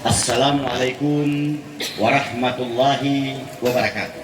Assalamualaikum warahmatullahi wabarakatuh.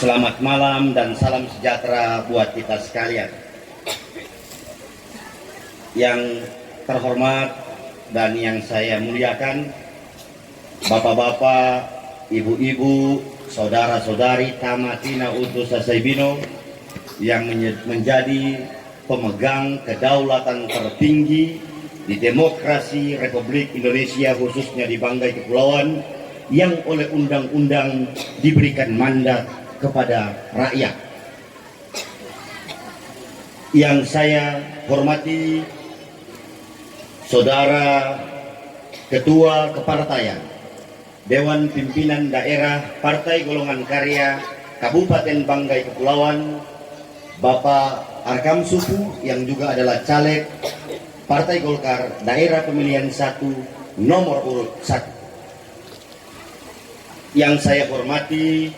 Selamat malam dan salam sejahtera buat kita sekalian. Yang terhormat dan yang saya muliakan, bapak-bapak, ibu-ibu, saudara-saudari Tamatina Utu Sasaibino yang menjadi pemegang kedaulatan tertinggi di demokrasi Republik Indonesia, khususnya di Banggai Kepulauan, yang oleh undang-undang diberikan mandat kepada rakyat. Yang saya hormati Saudara Ketua Kepartaian Dewan Pimpinan Daerah Partai Golongan Karya Kabupaten Banggai Kepulauan, Bapak Arkam Supu, yang juga adalah caleg Partai Golkar Daerah Pemilihan 1 nomor urut 1. Yang saya hormati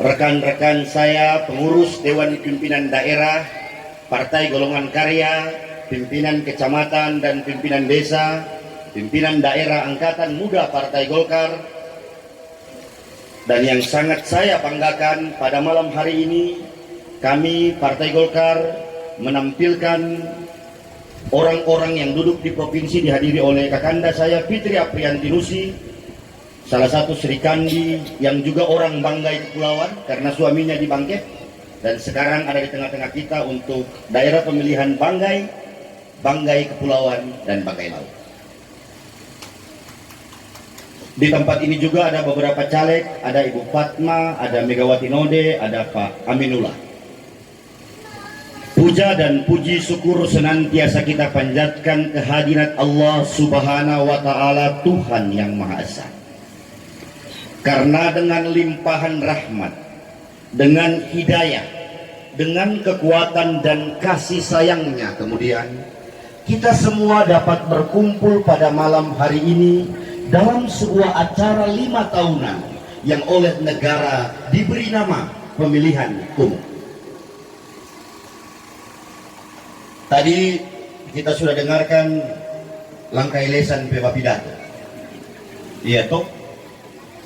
rekan-rekan saya pengurus Dewan Pimpinan Daerah Partai Golongan Karya, pimpinan kecamatan dan pimpinan desa, pimpinan daerah Angkatan Muda Partai Golkar. Dan yang sangat saya banggakan, pada malam hari ini kami Partai Golkar menampilkan orang-orang yang duduk di provinsi, dihadiri oleh kakanda saya Fitri Aprianti Nusi, salah satu Sri Kandi yang juga orang Banggai Kepulauan karena suaminya di Bangkit, dan sekarang ada di tengah-tengah kita untuk daerah pemilihan Banggai, Banggai Kepulauan, dan Banggai Laut. Di tempat ini juga ada beberapa caleg, ada Ibu Fatma, ada Megawati Node, ada Pak Aminullah. Puja dan puji syukur senantiasa kita panjatkan kehadirat Allah Subhanahu wa Ta'ala, Tuhan yang Maha Esa. Karena dengan limpahan rahmat, dengan hidayah, dengan kekuatan dan kasih sayangnya, kemudian kita semua dapat berkumpul pada malam hari ini dalam sebuah acara 5 tahunan yang oleh negara diberi nama pemilihan umum. Tadi kita sudah dengarkan langkai lesan Bapak pidato. Iya toh,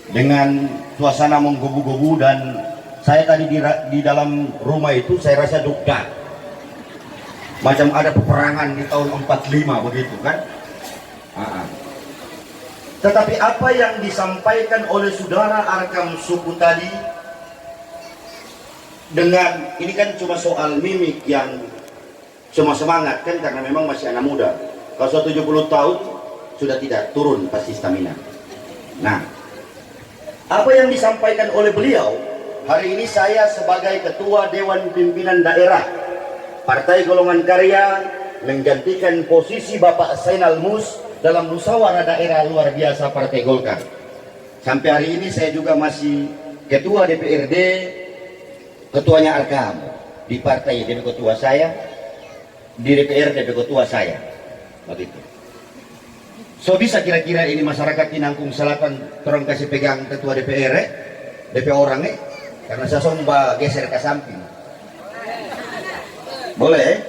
dengan suasana menggebu-gebu, dan saya tadi di dalam rumah itu saya rasa duka. Macam ada peperangan di tahun 45 begitu kan. Tetapi apa yang disampaikan oleh Saudara Arkam Supu tadi, dengan ini kan cuma soal mimik yang cuma semangat kan, karena memang masih anak muda. Kalau sudah 70 tahun sudah tidak turun pasti stamina. Nah, apa yang disampaikan oleh beliau hari ini, saya sebagai Ketua Dewan Pimpinan Daerah Partai Golongan Karya menggantikan posisi Bapak Zainal Mus dalam musyawarah daerah luar biasa Partai Golkar. Sampai hari ini saya juga masih Ketua DPRD, ketuanya Arkam di partai, jadi ketua saya di DPR, DP ketua saya, begitu. So bisa kira-kira ini masyarakat di Nangkung Selatan terang kasih pegang ketua DPR, DP orang karena saya somba geser ke samping. Boleh?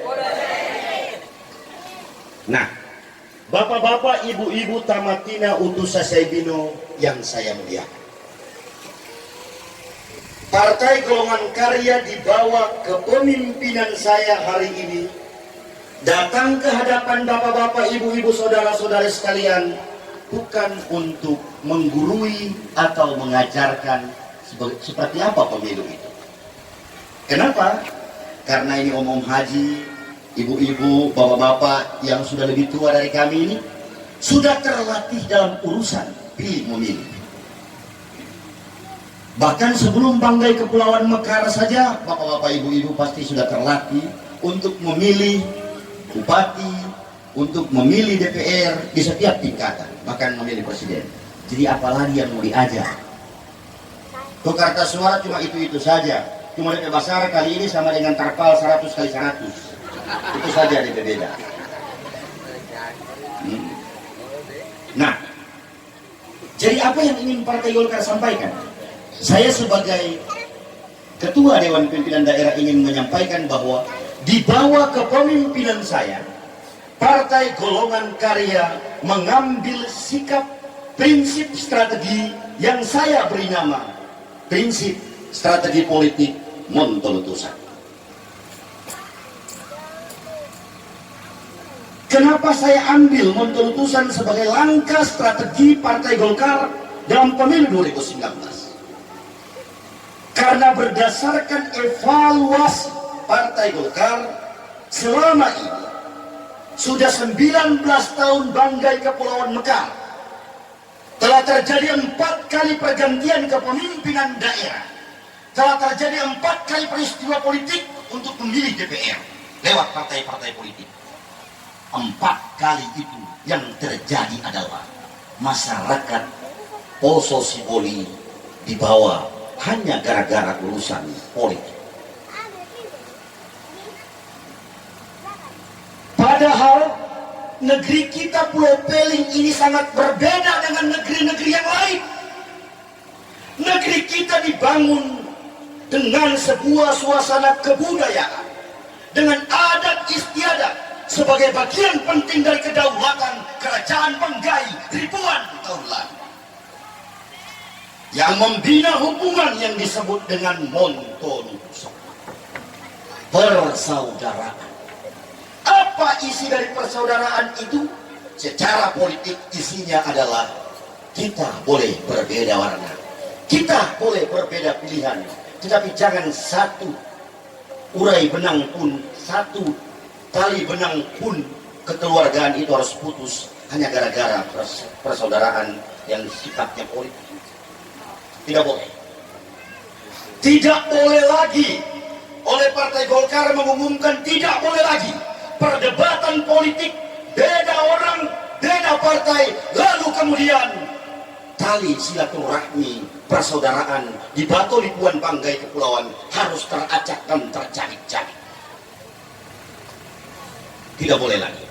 Nah, bapak-bapak, ibu-ibu Tamatina Utu Sasaibino yang saya muliakan, Partai Golongan Karya di bawah kepemimpinan saya hari ini datang ke hadapan bapak-bapak, ibu-ibu, saudara-saudari sekalian, bukan untuk menggurui atau mengajarkan seperti apa pemilu itu. Kenapa? Karena ini umum haji, ibu-ibu, bapak-bapak yang sudah lebih tua dari kami ini sudah terlatih dalam urusan pilih memilih. Bahkan sebelum Banggai Kepulauan Mekar saja, bapak-bapak, ibu-ibu pasti sudah terlatih untuk memilih bupati, untuk memilih DPR di setiap tingkatan, bahkan memilih presiden. Jadi apalagi yang mau diajar? Tukar suara cuma itu saja. Cuma DP Basar kali ini sama dengan Tarpal 100 kali 100. Itu saja DP beda. Nah, jadi apa yang ingin Partai Golkar sampaikan? Saya sebagai Ketua Dewan Pimpinan Daerah ingin menyampaikan bahwa di bawah kepemimpinan saya, Partai Golongan Karya mengambil sikap prinsip strategi yang saya beri nama prinsip strategi politik Montolutusan. Kenapa saya ambil Montolutusan sebagai langkah strategi Partai Golkar dalam pemilu 2019? Karena berdasarkan evaluasi Partai Golkar selama ini, sudah 19 tahun Banggai Kepulauan Mekar, telah terjadi 4 kali pergantian kepemimpinan daerah, telah terjadi 4 kali peristiwa politik untuk memilih DPR lewat partai-partai politik. 4 kali itu yang terjadi adalah masyarakat Poso Siboli dibawa hanya gara-gara urusan politik. Padahal negeri kita Pulau Peling ini sangat berbeda dengan negeri-negeri yang lain. Negeri kita dibangun dengan sebuah suasana kebudayaan, dengan adat istiadat sebagai bagian penting dari kedaulatan kerajaan Banggai ribuan tahun lalu, yang membina hubungan yang disebut dengan Montolutusan, persaudaraan. Apa isi dari persaudaraan itu? Secara politik isinya adalah kita boleh berbeda warna, kita boleh berbeda pilihan, tetapi jangan satu urai benang pun, satu tali benang pun kekeluargaan itu harus putus hanya gara-gara persaudaraan yang sifatnya politik. Tidak boleh. Tidak boleh lagi oleh Partai Golkar mengumumkan tidak boleh lagi perdebatan politik, beda orang, beda partai, lalu kemudian tali silaturahmi persaudaraan di Batu Lipuan Banggai Kepulauan harus teracak dan tercari-cari. Tidak boleh lagi.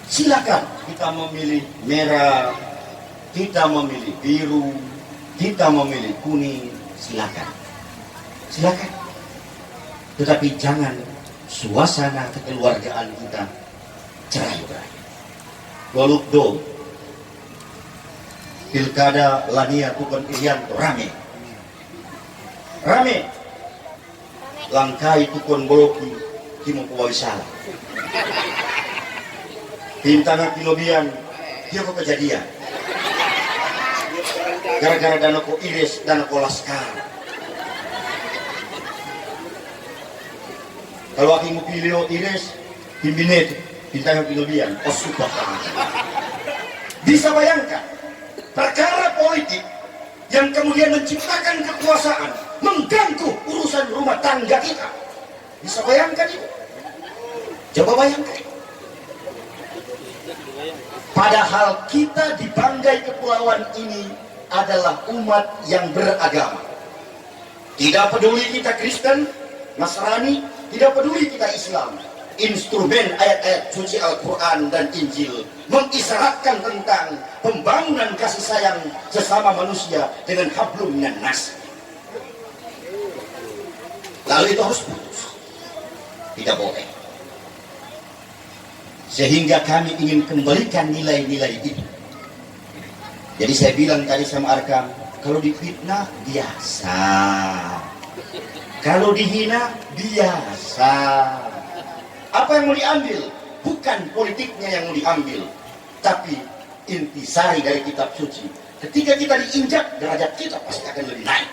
Silakan kita memilih merah, kita memilih biru, kita memilih kuning, silakan. Silakan. Tetapi jangan suasana kekeluargaan kita cerai-berai. Golukdo pilkada Lania Tukon Irianto rame. Langkai Tukon Boloki Kimo Kuwawisala. Bintang Kilobian dia kok kejadian. Gara-gara dana ko Iris, dana ko Laskar. Kalau aku mau pilih Iris, pimpinet, bintang Kilobian, sudah. Bisa bayangkan, perkara politik yang kemudian menciptakan kekuasaan, mengganggu urusan rumah tangga kita. Bisa bayangkan itu? Coba bayangkan. Padahal kita di Banggai Kepulauan ini adalah umat yang beragama. Tidak peduli kita Kristen, Nasrani, tidak peduli kita Islam. Instrumen ayat-ayat suci Al-Quran dan Injil mengisyaratkan tentang pembangunan kasih sayang sesama manusia dengan hablum minan nas. Lalu itu harus putus. Tidak boleh. Sehingga kami ingin kembalikan nilai-nilai itu. Jadi saya bilang tadi sama Arkam, kalau difitnah biasa, kalau dihina biasa. Apa yang mau diambil? Bukan politiknya yang mau diambil, tapi intisari dari kitab suci. Ketika kita diinjak, derajat kita pasti akan lebih naik.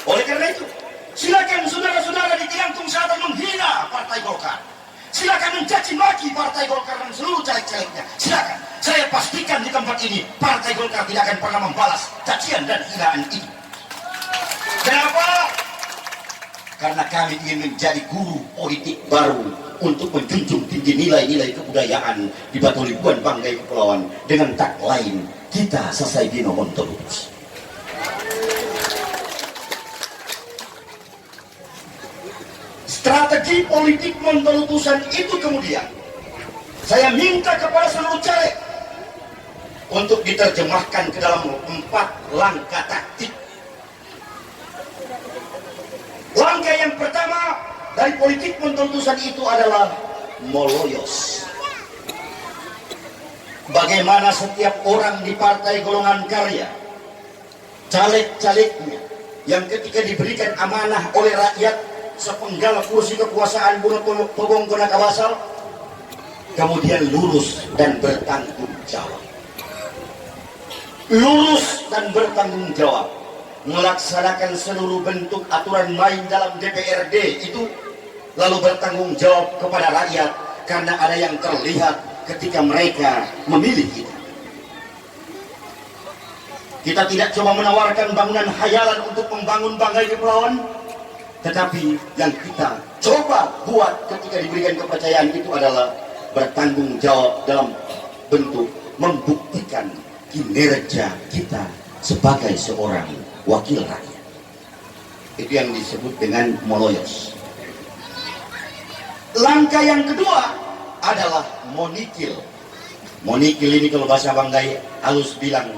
Oleh karena itu, silakan saudara-saudara di Tiantung Selatan menghina Partai Golkar. Silakan mencaci maki Partai Golkar dan seluruh caleg-calegnya. Silakan. Saya pastikan di tempat ini Partai Golkar tidak akan pernah membalas cacian dan hinaan itu. Kenapa? Karena kami ingin menjadi guru politik baru untuk menjunjung tinggi nilai-nilai kebudayaan di Batu Lipuan Banggai Kepulauan dengan tagline kita selesai dino Montolutus. Strategi politik Montolutusan itu kemudian saya minta kepada seluruh caleg untuk diterjemahkan ke dalam 4 langkah taktik. Langkah yang pertama dari politik pentuntusan itu adalah moloyos. Bagaimana setiap orang di partai golongan karya, caleg-calegnya, yang ketika diberikan amanah oleh rakyat sepenggal kursi kekuasaan bunuh togong kena kabasal, kemudian lurus dan bertanggung jawab. Lurus dan bertanggung jawab, melaksanakan seluruh bentuk aturan main dalam DPRD itu, lalu bertanggung jawab kepada rakyat karena ada yang terlihat ketika mereka memilih kita. Kita tidak coba menawarkan bangunan khayalan untuk membangun banggai kepulauan, tetapi yang kita coba buat ketika diberikan kepercayaan itu adalah bertanggung jawab dalam bentuk membuktikan kinerja kita sebagai seorang wakil rakyat. Itu yang disebut dengan moloyos. Langkah yang kedua adalah monikil. Monikil ini kalau bahasa Banggai halus bilang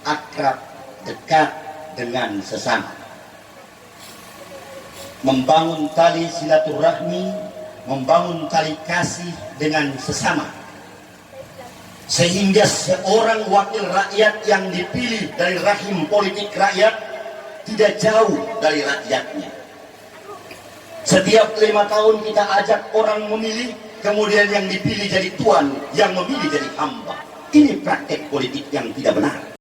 akrab, dekat dengan sesama. Membangun tali silaturahmi, membangun tali kasih dengan sesama. Sehingga seorang wakil rakyat yang dipilih dari rahim politik rakyat tidak jauh dari rakyatnya. Setiap 5 tahun kita ajak orang memilih, kemudian yang dipilih jadi tuan, yang memilih jadi hamba. Ini praktek politik yang tidak benar.